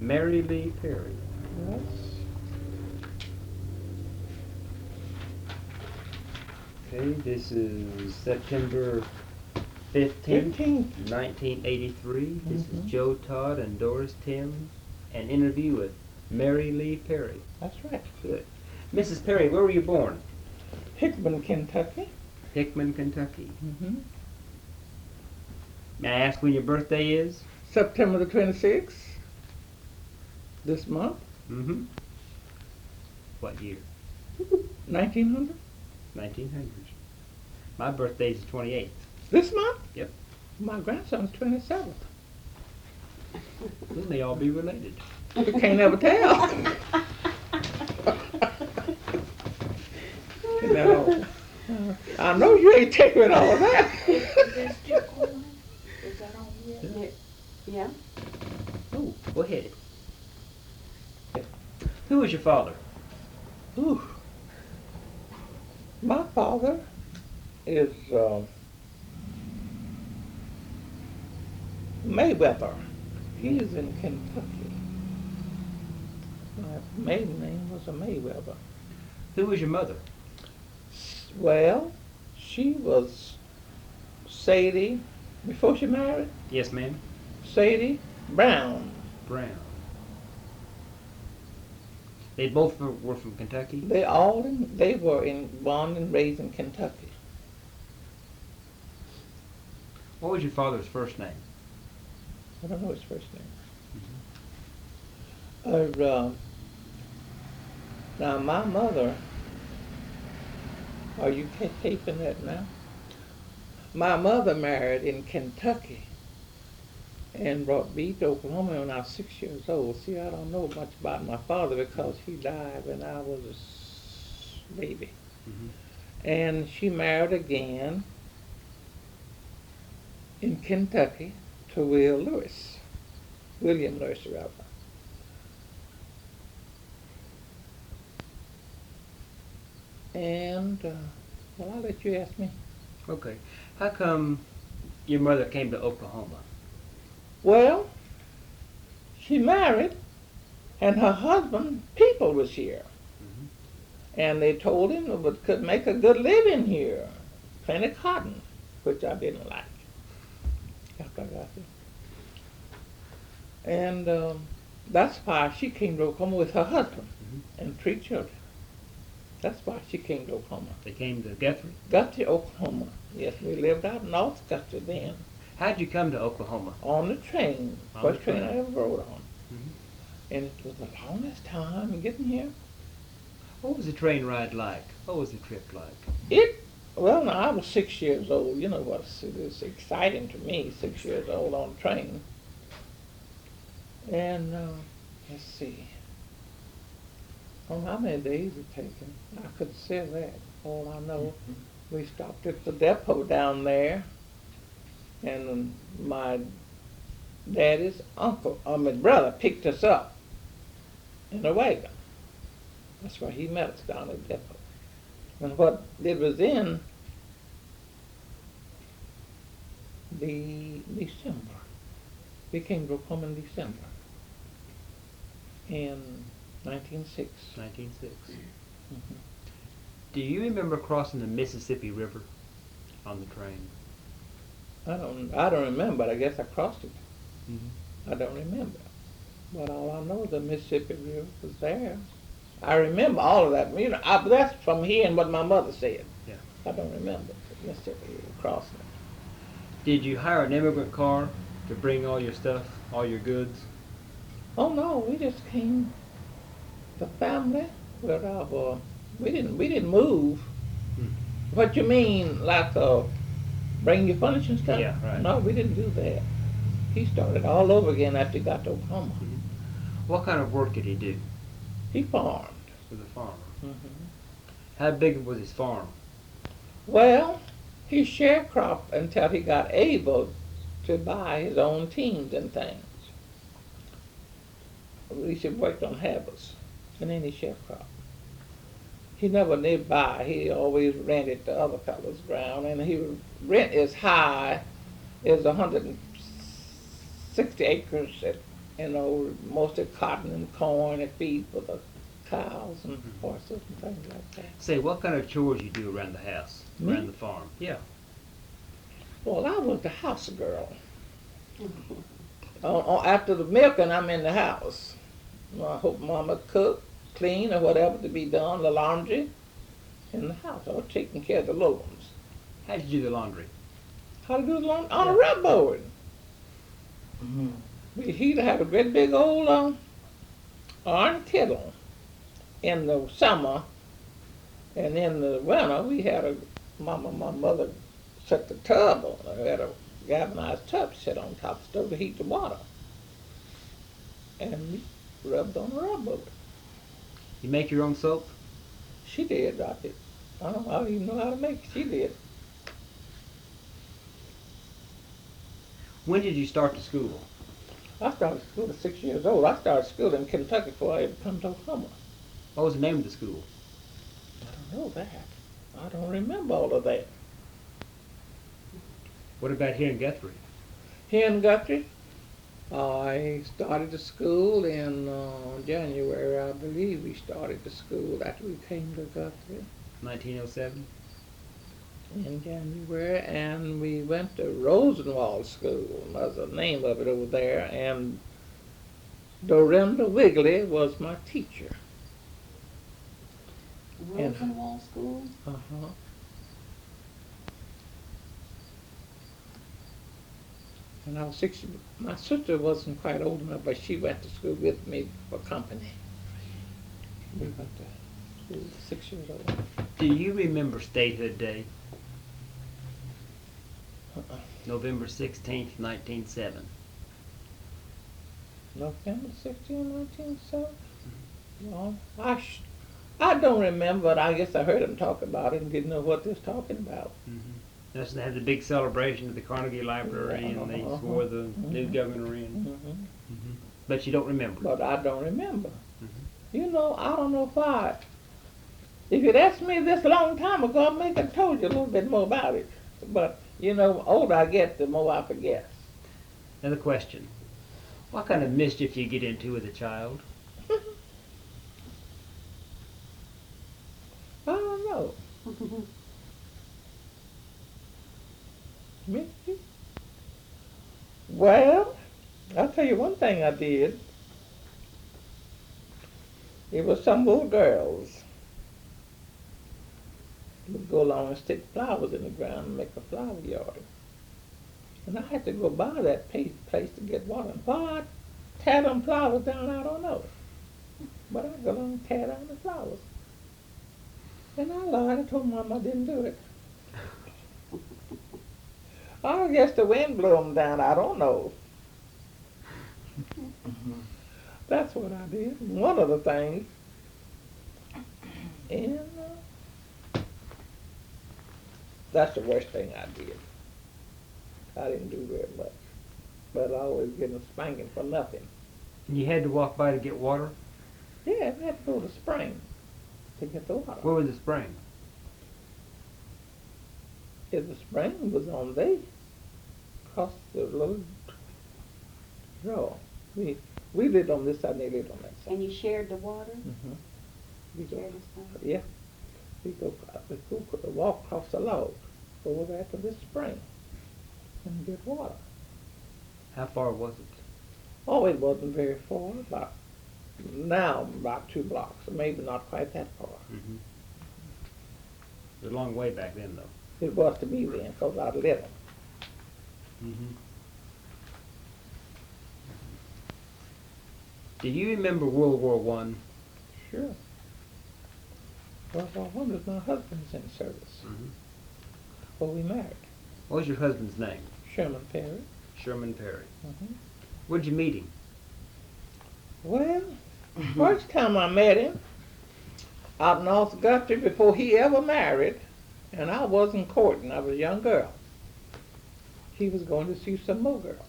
Mary Lee Perry. Yes. Okay, this is September 15th, 1983. This is Joe Todd and Doris Tim. An interview with Mary Lee Perry. That's right. Good. Mrs. Perry, where were you born? Hickman, Kentucky. Hickman, Kentucky. Mm-hmm. May I ask when your birthday is? September the 26th. This month. Mm-hmm. What year? 1900. 1900. My birthday's the 28th. This month? Yep. My grandson's 27th. We may all be related. You can't ever tell. You know, I know you ain't taking all of that. Is that on here? Yeah. Oh, go ahead. Who was your father? Ooh. My father is Mayweather. He is in Kentucky. My maiden name was a Mayweather. Who was your mother? Well, she was Sadie, before she married, Yes, ma'am. Sadie Brown. Brown. They both were from Kentucky? They were born and raised in Kentucky. What was your father's first name? I don't know his first name. Now my mother, are you taping that now? My mother married in Kentucky and brought me to Oklahoma when I was 6 years old. See, I don't know much about my father because he died when I was a baby. Mm-hmm. And she married again in Kentucky to William Lewis, rather. And, well, I'll let you ask me. Okay. How come your mother came to Oklahoma? Well, she married, and her husband, people was here. Mm-hmm. And they told him it could make a good living here. Plenty of cotton, which I didn't like after I got here. And that's why she came to Oklahoma with her husband and 3 children. That's why she came to Oklahoma. They came to Guthrie? Guthrie, Oklahoma. Yes, we lived out in North Guthrie then. How'd you come to Oklahoma? On the train. On First the train train. I ever rode on. Mm-hmm. And it was the longest time getting here. What was the train ride like? What was the trip like? Well, now I was 6 years old. You know what? It was exciting to me, 6 years old on a train. And let's see. Oh, how many days it taken? I could say that. All I know, we stopped at the depot down there, and my daddy's my brother picked us up in a wagon. That's where he met us down at the depot. And what it was in the December. We came to Oklahoma in December. In 1906. 1906. Mm-hmm. Do you remember crossing the Mississippi River on the train? I don't remember, but I guess I crossed it. Mm-hmm. I don't remember. But all I know is the Mississippi River was there. I remember all of that. You know, that's from hearing what my mother said. Yeah. I don't remember the Mississippi River crossing it. Did you hire an immigrant car to bring all your stuff, all your goods? Oh no, we just came. The family with our. We didn't move. Hmm. What you mean, like bring your furniture and stuff? Yeah, right. No, we didn't do that. He started all over again after he got to Oklahoma. Mm-hmm. What kind of work did he do? He farmed. Was a farmer. Mm-hmm. How big was his farm? Well, he sharecropped until he got able to buy his own teams and things. At least he worked on harvest, and then he sharecropped. He never did buy. He always rented the other fellow's ground, and he would rent as high as 160 acres at mostly cotton and corn and feed for the cows and horses and things like that. Say, what kind of chores you do around the house, Me? around the farm? Yeah. Well, I was the house girl. After the milking, I'm in the house. I hope Mama cook, clean, or whatever to be done, the laundry in the house. I was taking care of the little ones. How'd you do the laundry? How to do the laundry? On a rub board. He'd have a great big old iron kettle in the summer, and in the winter we had my mother set the tub on. We had a galvanized tub set on top of the stove to heat the water, and we rubbed on a rub board. You make your own soap? She did. I did. I don't even know how to make it. She did. When did you start to school? I started school at 6 years old. I started school in Kentucky before I ever come to Oklahoma. What was the name of the school? I don't know that. I don't remember all of that. What about here in Guthrie? Here in Guthrie, I started the school in January. I believe we started the school after we came to Guthrie 1907? in January, and we went to Rosenwald School. That's the name of it over there, and Dorinda Wigley was my teacher. Rosenwald School? Uh-huh. And I was 6. My sister wasn't quite old enough, but she went to school with me for company. We went to school at 6 years old. Do you remember Statehood Day? Uh-uh. November 16th, 1907. November 16, 1907? Well, I don't remember, but I guess I heard them talk about it and didn't know what they was talking about. That's they had the big celebration at the Carnegie Library, and they swore the new governor in. But you don't remember. But I don't remember. You know, I don't know why. If you'd asked me this a long time ago, I may have told you a little bit more about it. But, you know, the older I get, the more I forget. Another question. What kind of mischief you get into with a child? I don't know. Mischief? Well, I'll tell you one thing I did. It was some little girls would go along and stick flowers in the ground and make a flower yard. And I had to go by that place to get water. And why I tear them flowers down, I don't know. But I go along and tear down the flowers. And I lied. I told Mom I didn't do it. I guess the wind blew them down. I don't know. That's what I did. One of the things. And that's the worst thing I did. I didn't do very much. But I always get a spanking for nothing. You had to walk by to get water? Yeah, I had to go to the spring to get the water. Where was the spring? If the spring was on there, across the little draw. We lived on this side and they lived on that side. And you shared the water? We go, Shared the spring? yeah. We go walk across the log over there to this spring and get water. How far was it? Oh, it wasn't very far, about 2 blocks, maybe not quite that far. It was a long way back then, though. It was to me then, because I was little. Do you remember World War I? Sure. Well, I wonder if my husband's in service. Well, we married. What was your husband's name? Sherman Perry. Sherman Perry. Where'd you meet him? Well, first time I met him, out in North Guthrie before he ever married, and I wasn't courting, I was a young girl. He was going to see some more girls.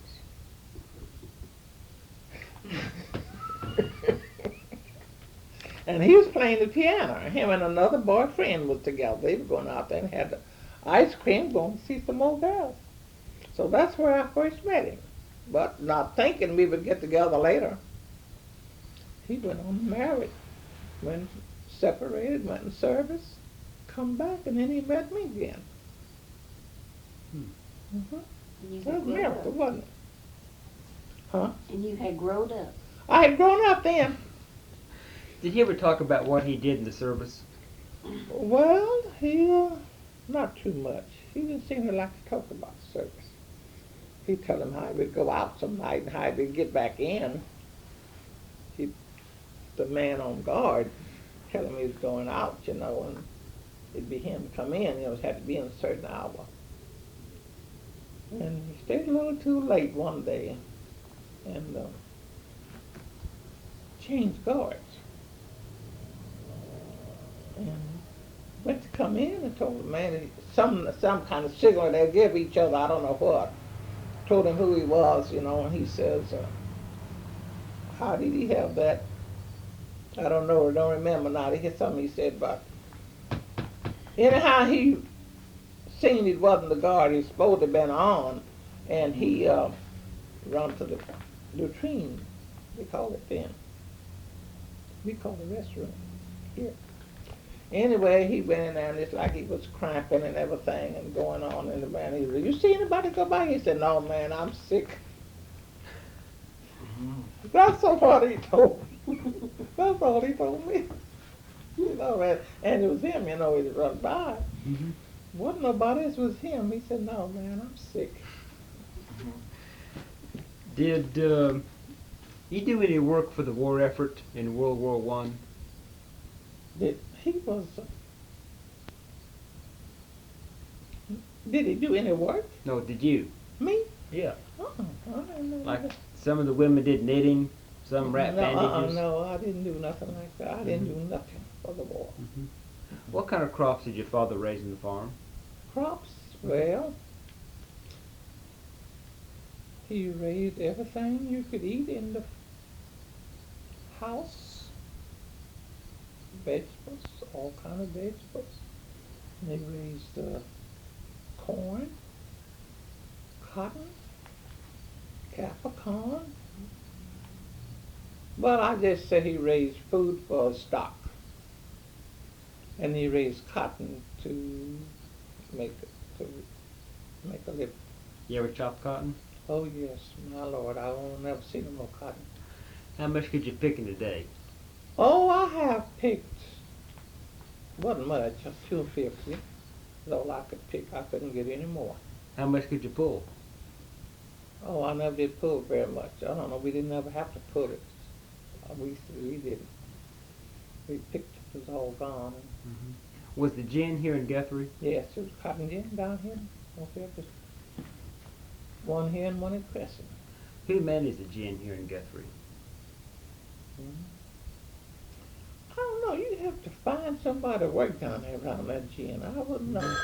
And he was playing the piano. Him and another boyfriend was together. They were going out there and had ice cream, going to see some more girls. So that's where I first met him. but not thinking we would get together later. He went on married, went separated, went in service, come back, and then he met me again. And you That had was a grown miracle, up. wasn't it? Huh? And you had grown up. I had grown up then. Did he ever talk about what he did in the service? Well, he, not too much. He didn't seem to like to talk about service. He'd tell him how he would go out some night and how he would get back in. The man on guard tell him he was going out, and it'd be him come in. It had to be in a certain hour. And he stayed a little too late one day and changed guards. And went to come in and told the man some kind of signal they give each other, I don't know what. Told him who he was, and he says, how did he have that? I don't know, I don't remember now. He had something he said about. Anyhow, he seen it wasn't the guard he was supposed to have been on, and he run to the latrine, we call it then. We call the restroom here. Anyway, he went in there and it's like he was cramping and everything and going on, and the man, he said, you see anybody go by? He said, no man, I'm sick. That's what he told me. That's all he told me. Man. And it was him, he run by. Wasn't nobody else, was him. He said, no man, I'm sick. Did you do any work for the war effort in World War One? Did he do any work? No, did you? Me? Yeah. I didn't know Like that. some of the women did knitting, some wrapped bandages. No, I didn't do nothing like that. I didn't do nothing for the war. What kind of crops did your father raise in the farm? Crops? Well, he raised everything you could eat in the house. Vegetables, all kind of vegetables. And they raised corn, cotton, Capricorn. But I just said he raised food for stock. And he raised cotton to make a living. You ever chop cotton? Oh yes, my Lord, I will never see no more cotton. How much could you pick in a day? Oh, I have picked, wasn't much, just 250. That's all I could pick. I couldn't get any more. How much could you pull? Oh, I never did pull very much. I don't know, we didn't ever have to pull it. We didn't. We picked it, it was all gone. Was the gin here in Guthrie? Yes, it was cotton gin down here. Okay, just one here and one in Crescent. Who manages the gin here in Guthrie? I don't know, you'd have to find somebody to work down there around that gin. I wouldn't know.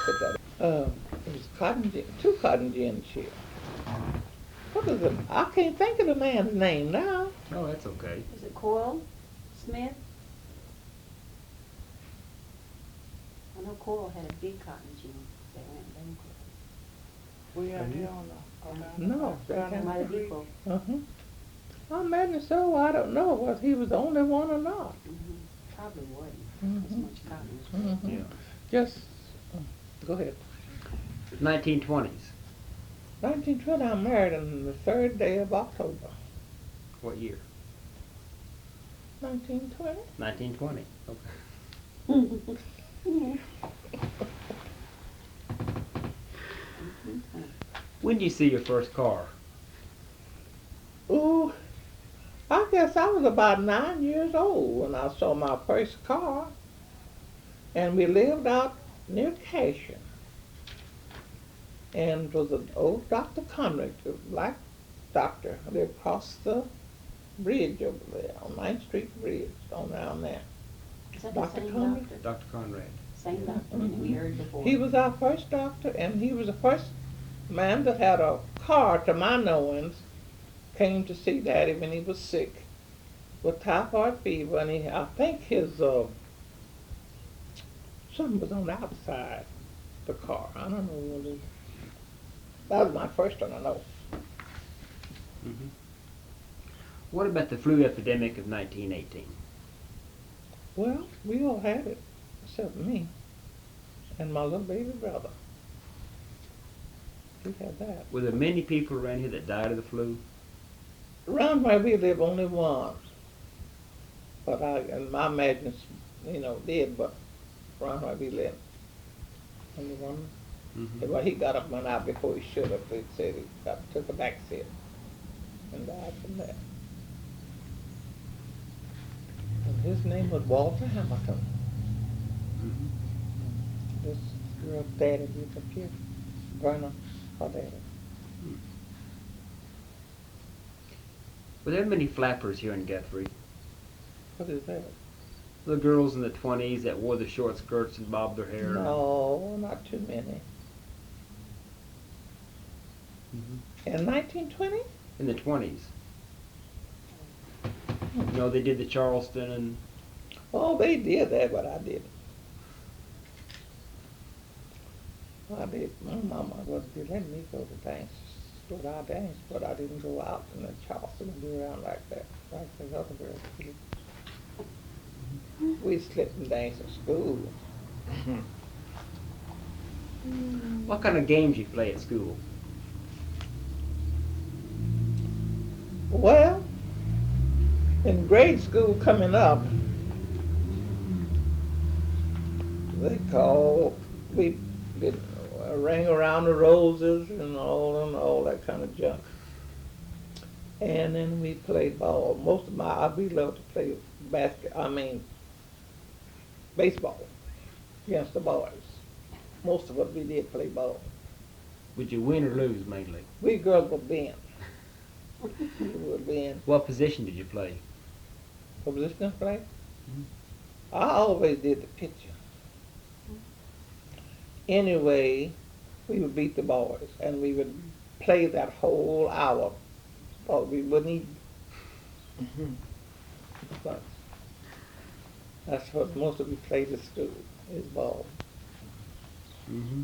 But it was cotton gin, 2 cotton gins here. What is it? I can't think of the man's name now. Oh, that's okay. Is it Coyle Smith? I know Coyle had a big cotton gin that went bankrupt. We out here on the, No, Down by the depot. I imagine so. I don't know whether he was the only one or not. Probably wasn't as much cotton as Yeah. Just, go ahead. 1920s. 1920, I married on the 3rd day of October. What year? 1920? 1920. Okay. When did you see your first car? Ooh, I guess I was about 9 years old when I saw my first car. And we lived out near Cashion. And it was an old Dr. Conrick, a black doctor, lived across the bridge over there, on 9th Street Bridge, on down there. Is that the Dr. same Conrad? doctor? Dr. Conrad. Same doctor that we heard before. He was our first doctor, and he was the first man that had a car, to my knowings, came to see Daddy when he was sick with typhoid fever, and I think his, something was on the outside the car. I don't know what it was. That was my first one, I know. Mm-hmm. What about the flu epidemic of 1918? Well, we all had it, except me and my little baby brother. He had that. Were there many people around here that died of the flu? Around where we live, only one. But and my imagine, did, but around where we live, only one. Mm-hmm. Well, he got up one out before he should have. They said he took a back seat and died from that. And his name was Walter Hamilton. Mm-hmm. This girl's daddy was up here, Verna, her daddy. Were there many flappers here in Guthrie? What is that? The girls in the 20s that wore the short skirts and bobbed their hair? No, not too many. Mm-hmm. In 1920? In the 20s. You know, they did the Charleston and... Oh, they did that, but I didn't. I did. My mama wasn't letting me go to dance. But I danced, but I didn't go out in the Charleston and be around like that, like the other girls did. We slipped and danced at school. What kind of games you play at school? Well, in grade school coming up, we did a ring around the roses and all that kind of junk. And then we played ball. We loved to play baseball against the boys. Most of us, we did play ball. Would you win or lose mainly? We girls would win. We would win. What position did you play? What position I play? Mhm. I always did the pitcher. Anyway, we would beat the boys, and we would play that whole hour. But we wouldn't eat. But that's what most of we played at school, is ball. Mm-hmm.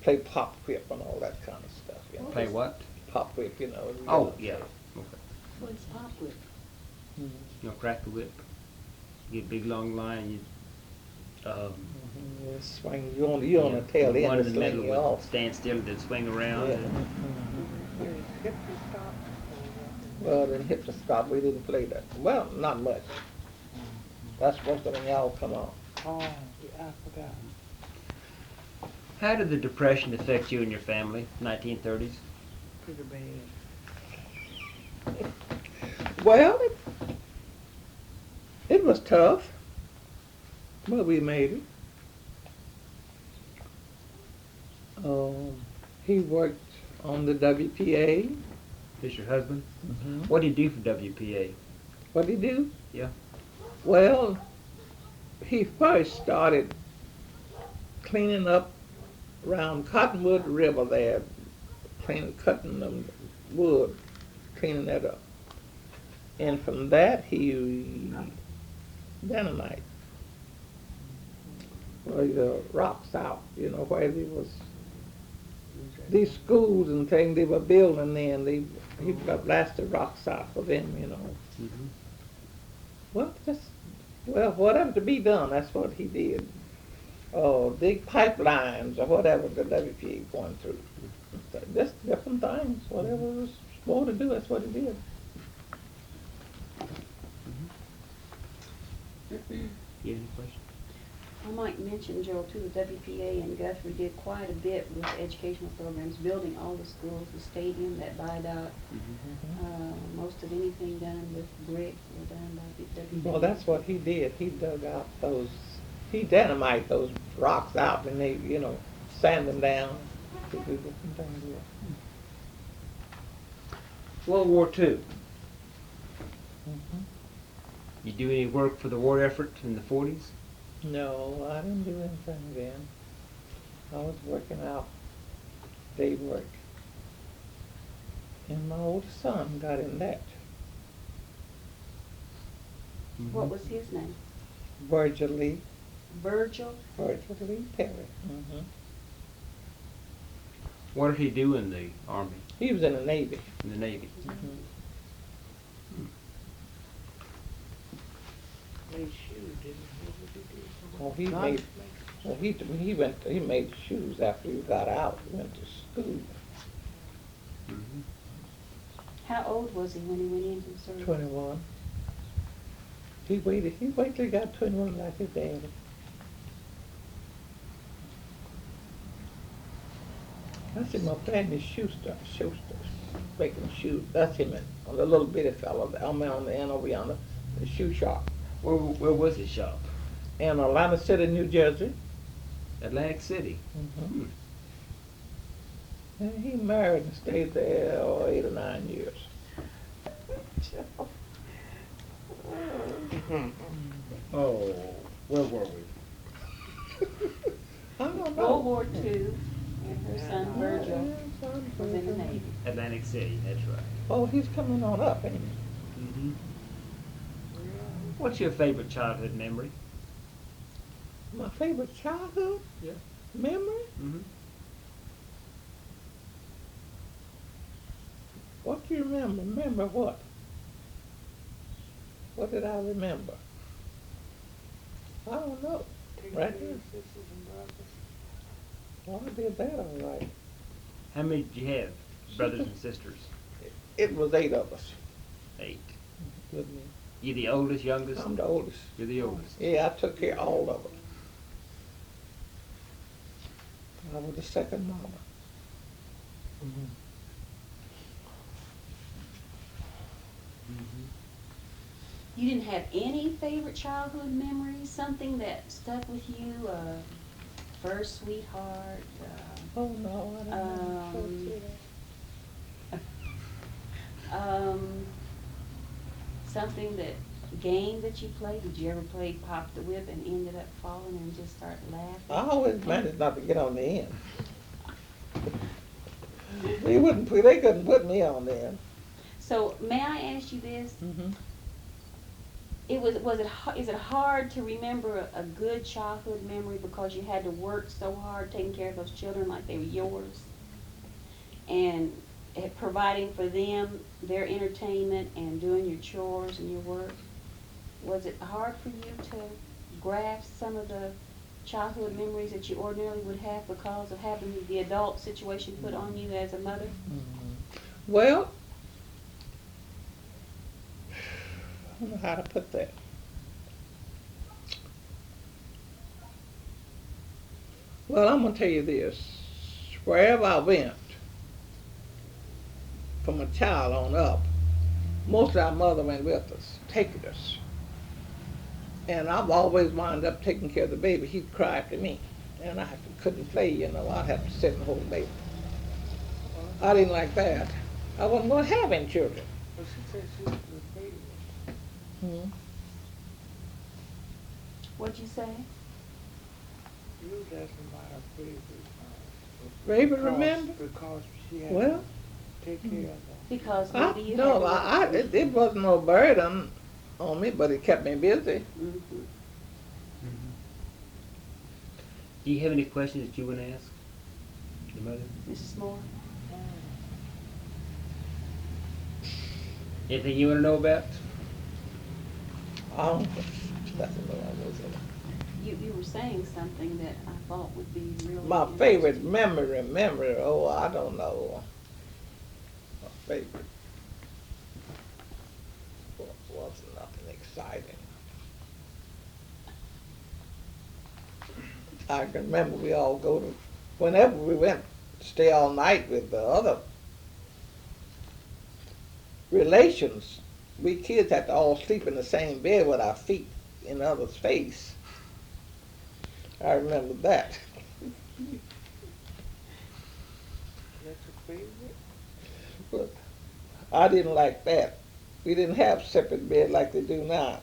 Play pop whip and all that kind of stuff. You know. Play what? Pop whip, Oh, yeah. Okay. What's pop whip? You know, crack the whip. Get a big long line. You You swing. You on the tail end one in and the middle sling you would off. stand still and then swing around. Yeah. Hip stop. Well, in hip to stop, we didn't play that. Well, not much. That's most of when y'all come on. Oh, yeah, I forgot. How did the Depression affect you and your family, 1930s? Pretty bad. Well, it was tough, but we made it. He worked on the WPA. Is your husband? Mm-hmm. What did he do for WPA? What did he do? Yeah. Well, he first started cleaning up around Cottonwood River there, cutting the wood, cleaning that up. And from that, he dynamite. Well, the rocks out, where there was these schools and things they were building then. He blasted rocks out for them, Mm-hmm. Well, whatever to be done, that's what he did. Dig pipelines or whatever the WPA going through. Just different things. Whatever was supposed to do, that's what he did. You have any questions? I might mention, Joe, too, the WPA and Guthrie did quite a bit with educational programs, building all the schools, the stadium, that viaduct. Most of anything done with brick were done by the WPA. Well, that's what he did. He dynamite those rocks out and they, sand them down to do different things with. World War II. Mm-hmm. You do any work for the war effort in the 40s? No, I didn't do anything then. I was working out day work. And my oldest son got in that. What was his name? Virgil Lee Virgil? Perry. Mm-hmm. What did he do in the Army, He was in the Navy. in the Navy? Made shoes, didn't he? What did he do? Oh, he God made, makes- well, he made shoes after he got out, he went to school. Mhm. How old was he when he went into the service? 21. He waited till he got 21 like his daddy. That's him up there in his shoe store, making shoes. That's him, and the little bitty fellow, I'm on the end over yonder, the shoe shop. Where was his shop? In Atlanta City, New Jersey. Atlantic City. Mm-hmm. And he married and stayed there 8 or 9 years. Oh, where were we? I don't know. World War II, and her son Virgil was in the Navy. Atlantic City, that's right. Oh, he's coming on up, ain't he? Mm-hmm. What's your favorite childhood memory? My favorite childhood Yeah. memory? Mm-hmm. What do you remember? Remember what? What did I remember? I don't know. Taking Right care here. of sisters and brothers. Well, I did that all right. How many did you have, brothers and sisters? It was 8 of us 8. with me. You the oldest, youngest? I'm the oldest. You're the oldest. Yeah, I took care of all of them. I was the second mama. You didn't have any favorite childhood memories? Something that stuck with you? First sweetheart? Oh, no, I don't know. Something that game that you played? Did you ever play Pop the Whip and ended up falling and just start laughing? I always managed not to get on the end. They couldn't put me on the end. So may I ask you this? Mm-hmm. Is it hard to remember a good childhood memory because you had to work so hard taking care of those children like they were yours, and providing for them their entertainment and doing your chores and your work? Was it hard for you to grasp some of the childhood memories that you ordinarily would have because of having the adult situation put on you as a mother? Well, I don't know how to put that. Well, I'm going to tell you this. Wherever I went, from a child on up, most of our mother went with us, taking us. And I've always wound up taking care of the baby. He'd cry after me. And I couldn't play, I'd have to sit and hold the baby. I didn't like that. I wasn't going to have any children. Well, she said she was a baby. Hmm. What'd you say? You was asking about her favorite. Favorite because- remember? Because she had Well, to take care of them. Because maybe you had to no, work- it wasn't no burden on me, but it kept me busy. Mhm. Do you have any questions that you want to ask your mother? Mrs. Moore? Anything you want to know about? That's what I was in. You were saying something that I thought would be really My favorite memory, oh, I don't know. My favorite wasn't nothing exciting. I can remember we all go to, whenever we went to stay all night with the other relations, we kids had to all sleep in the same bed with our feet in the other's face. I remember that. That's a favorite? But I didn't like that. We didn't have separate bed like they do now.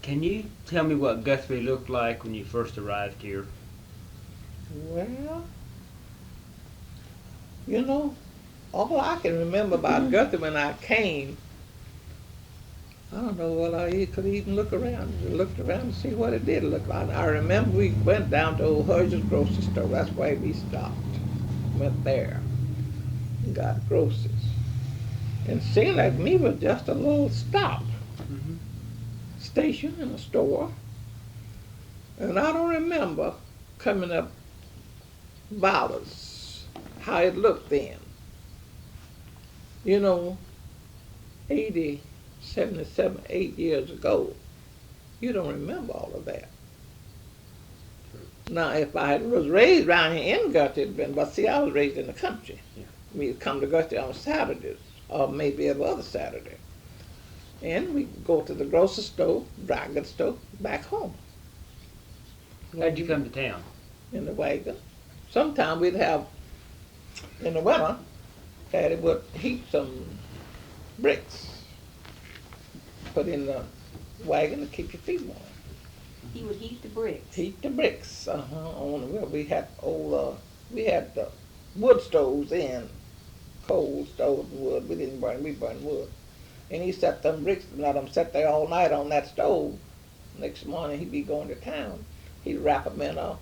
Can you tell me what Guthrie looked like when you first arrived here? Well, all I can remember about Guthrie when I came, I don't know whether he could even look around. We looked around to see what it did look like. I remember we went down to old Hurge's grocery store. That's where we stopped. Went there and got groceries. And seemed like me was just a little stop. Station in a store. And I don't remember coming up dollars, how it looked then. You know, 80, 77, 8 years ago, you don't remember all of that. Now, if I was raised around here in Guthrie, it'd been, but see, I was raised in the country. Yeah. We'd come to Guthrie on Saturdays, or maybe every other Saturday. And we'd go to the grocery store, dry goods store, back home. How'd you come to town? In the wagon. Sometimes we'd have, in the winter, Daddy would heat some bricks, put in the wagon to keep your feet warm. He would heat the bricks. Heat the bricks, on the wheel. We had old, we had wood stoves in, coal stoves and wood. We burned wood. And he set them bricks, and let them sit there all night on that stove. Next morning he'd be going to town. He'd wrap them in a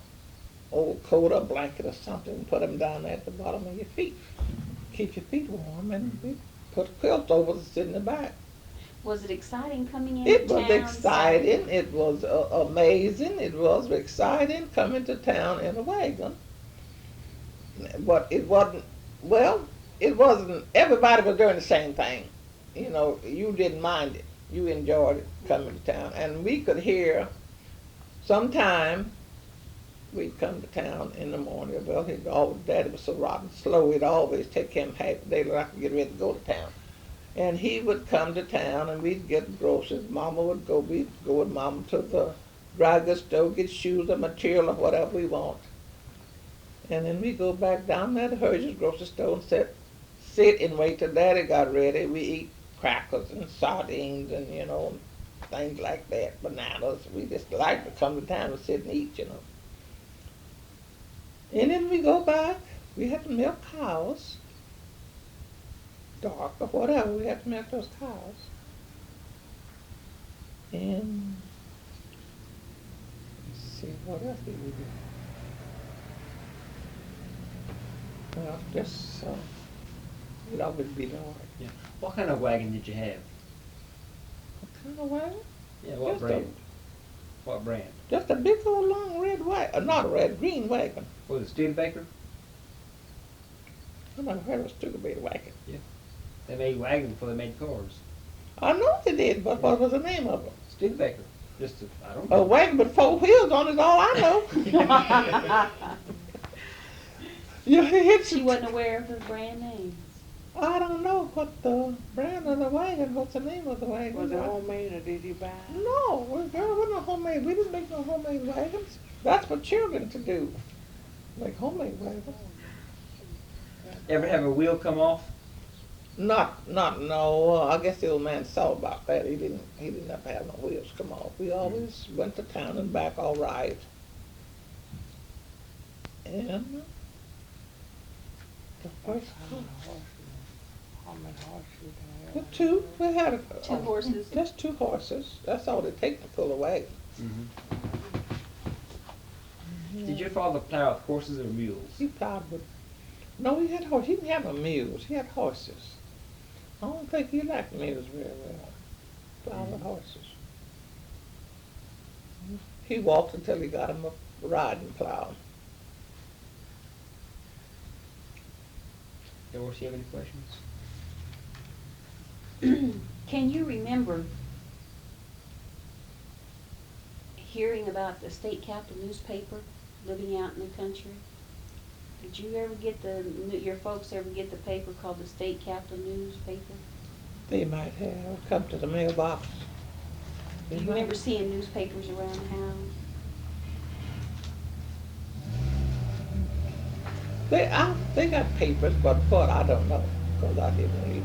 old coat or blanket or something and put them down there at the bottom of your feet. Keep your feet warm, and we put quilts over to sit in the back. Was it exciting coming into It town? was exciting. It was amazing. It was exciting coming to town in a wagon. But it wasn't, well, it wasn't, everybody was doing the same thing. You know, you didn't mind it. You enjoyed it coming to town. And we could hear, sometime, we'd come to town in the morning. Well, Daddy was so rotten slow, he'd always take him half a day till I could get ready to go to town. And he would come to town and we'd get groceries. Mama would go, we'd go with Mama to the dry goods store, get shoes or material or whatever we want. And then we'd go back down there to Hurge's grocery store and sit and wait till Daddy got ready. We eat crackers and sardines and, you know, things like that, bananas. We just liked to come to town and sit and eat, you know. And then we go back. We had to milk cows. Dark or whatever, we had to milk those cows. And let's see, what else did we do? Well, just we'd always be dark. Yeah. What kind of wagon did you have? What kind of wagon? Yeah, what Just brand? What brand? Just a big old long red wagon, not a red, green wagon. Was it Studebaker? I never heard of a Studebaker wagon. They made wagons before they made cars. I know they did, but what was the name of them? Studebaker. Just, I don't A know. wagon with 4 wheels on is all I know. She wasn't aware of the brand names. I don't know what the brand of the wagon, what's the name of the wagon? Was it homemade or did you buy it? No, there wasn't no homemade. We didn't make no homemade wagons. That's for children to do. Make homemade wagons. Ever have a wheel come off? No. I guess the old man saw about that. He didn't have to have no wheels come off. We always went to town and back all right. And the first How many horses you the have? two, we had 2 horses. just 2 horses. That's all it takes to pull a wagon. Did your father plow with horses or mules? He plowed with. No, he had horses. He didn't have no mules. He had horses. I don't think he liked mules very well. Plowed with horses. He walked until he got him a riding plow. Doris, you have any questions? Can you remember hearing about the state capital newspaper, living out in the country? Did you ever get your folks ever get the paper called the state capital newspaper? They might have come to the mailbox. Do you remember seeing newspapers around the house? They got papers, but what, I don't know, because I didn't read.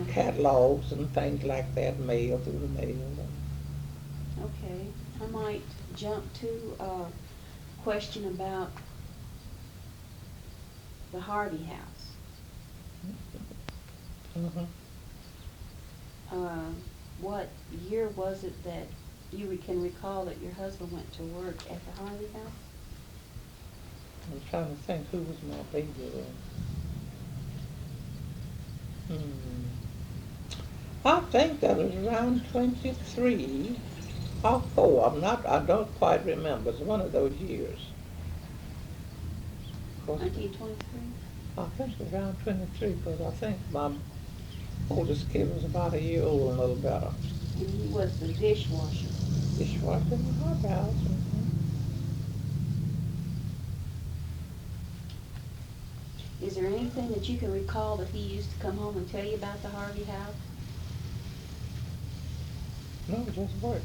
Catalogs and things like that, mail through the mail. Okay, I might jump to a question about the Harvey house. Mhm. What year was it that can recall that your husband went to work at the Harvey House? I'm trying to think who was my baby then. I think that was around 23 or 4. I don't quite remember. It's one of those years. Of course, 1923? I think it was around 23 because I think my oldest kid was about a year old and a little better. And he was the dishwasher. Dishwasher in the hot house. Is there anything that you can recall that he used to come home and tell you about the Harvey House? No, just work.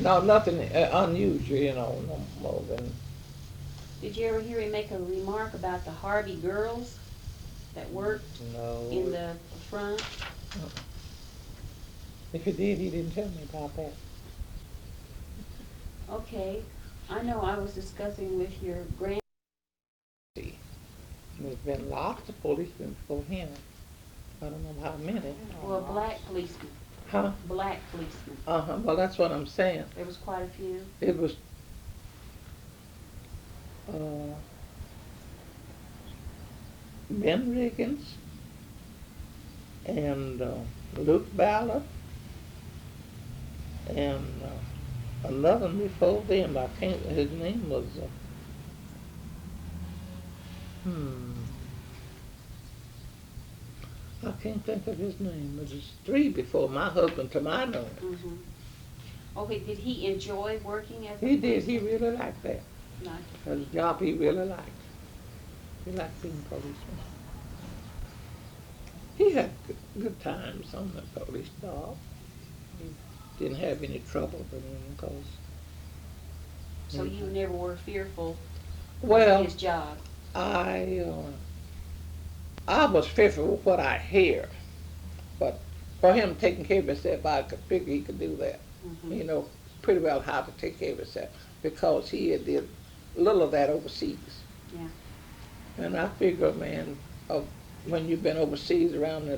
No, nothing unusual, no more than. Did you ever hear him make a remark about the Harvey girls that worked No. in the front? If he did, he didn't tell me about that. Okay, I know I was discussing with your There's been lots of policemen before him. I don't know how many. well, black policemen. Huh? Black policemen. Uh-huh. Well, that's what I'm saying. There was quite a few. It was uh, Ben Riggins and Luke Ballard and another one before them. I can't. His name was. I can't think of his name. It was 3 before my husband, to my knowledge. Mm-hmm. Okay, did he enjoy working as a He did. He policeman? really liked that. Nice. His job he really liked. He liked being a policeman. He had good times on the police job. He didn't have any trouble with him because. So you never were fearful Well, of his job? I was fearful of what I hear, but for him taking care of himself, I could figure he could do that. Mm-hmm. Pretty well how to take care of himself because he had did a little of that overseas. Yeah. And I figure, man, when you've been overseas around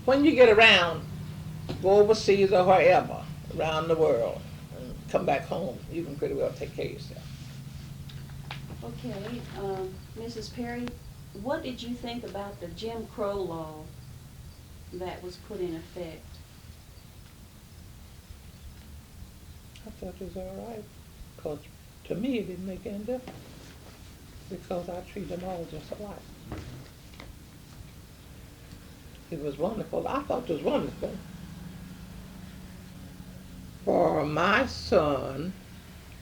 when you get around, go overseas or wherever around the world and come back home, you can pretty well take care of yourself. Okay, Mrs. Perry, what did you think about the Jim Crow law that was put in effect? I thought it was all right, because to me it didn't make any difference, because I treat them all just alike. It was wonderful. I thought it was wonderful for my son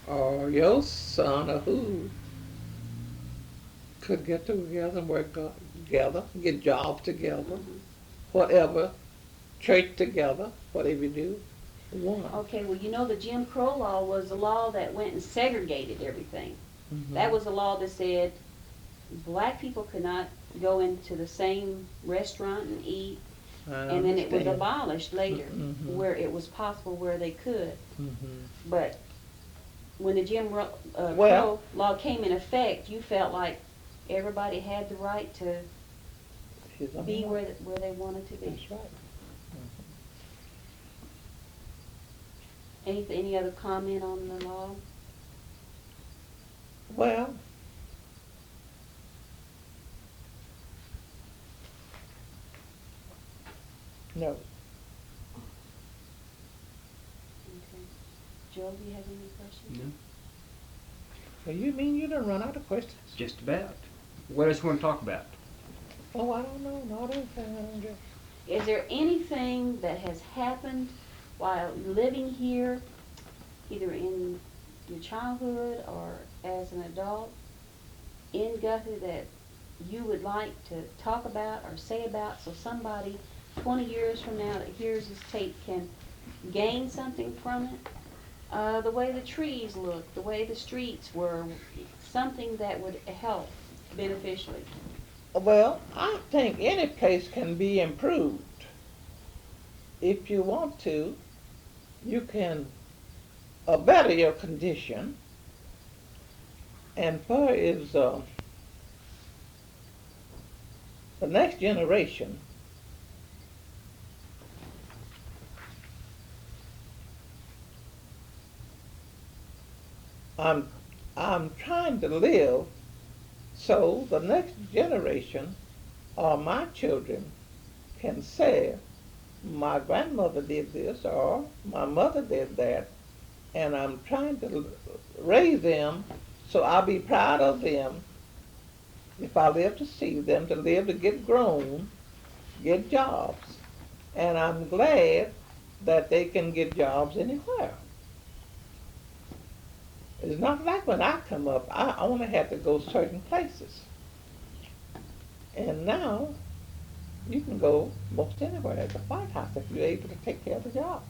or your son or who could get together and work together, get jobs together, whatever, church together, whatever you do, one. Okay, well, you know the Jim Crow law was the law that went and segregated everything. That was a law that said black people could not go into the same restaurant and eat, and then it was abolished later, where it was possible where they could. But when the Jim Crow law came in effect, you felt like everybody had the right to be where they wanted to be. That's right. Any other comment on the law? Well, no. Okay. Joe, do you have any questions? No, Well, you mean you done run out of questions? just about. What else you want to talk about? Oh, I don't know. Not anything. I don't guess. Is there anything that has happened while living here, either in your childhood or as an adult, in Guthrie that you would like to talk about or say about, so somebody 20 years from now that hears this tape can gain something from it? The way the trees look, the way the streets were, something that would help beneficially. Well, I think any place can be improved. If you want to, you can better your condition. And far as the next generation I'm I'm trying to live so the next generation or my children can say my grandmother did this or my mother did that, and I'm trying to raise them so I'll be proud of them if I live to see them, to live to get grown, get jobs. And I'm glad that they can get jobs anywhere. It's not like when I come up, I only had to go certain places. And now you can go most anywhere at the White House if you're able to take care of the job.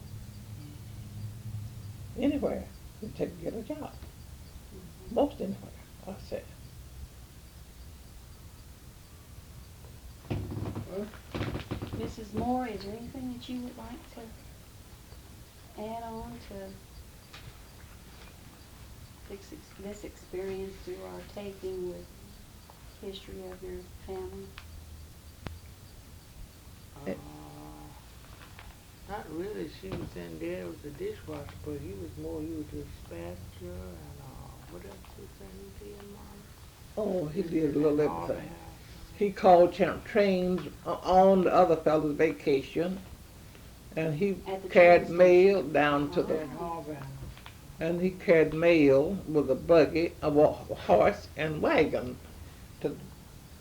Anywhere you can get a job. Most anywhere, I said. Mrs. Moore, is there anything that you would like to add on to this experience through our taking with history of your family? Not really. She was in there with the dishwasher, but he was the spatula and what else was in there, Mom? Oh, he did a little everything. He called trains on the other fellow's vacation, and he carried mail down to the, and he carried mail with a buggy, a horse and wagon to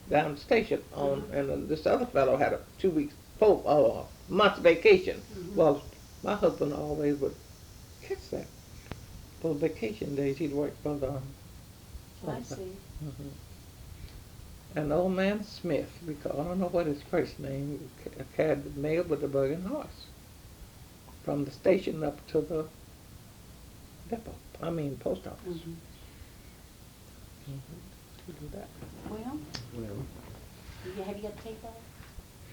down the station on, and this other fellow had a 2 weeks, month's vacation. Well, my husband always would catch that. Those vacation days he'd work for the. I see. And old man Smith, because I don't know what his first name, carried the mail with the buggy and horse from the station up to the depot. Post office. We do that. Well, Well, have you got the tape off?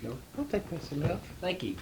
no. I think that's enough. Thank you.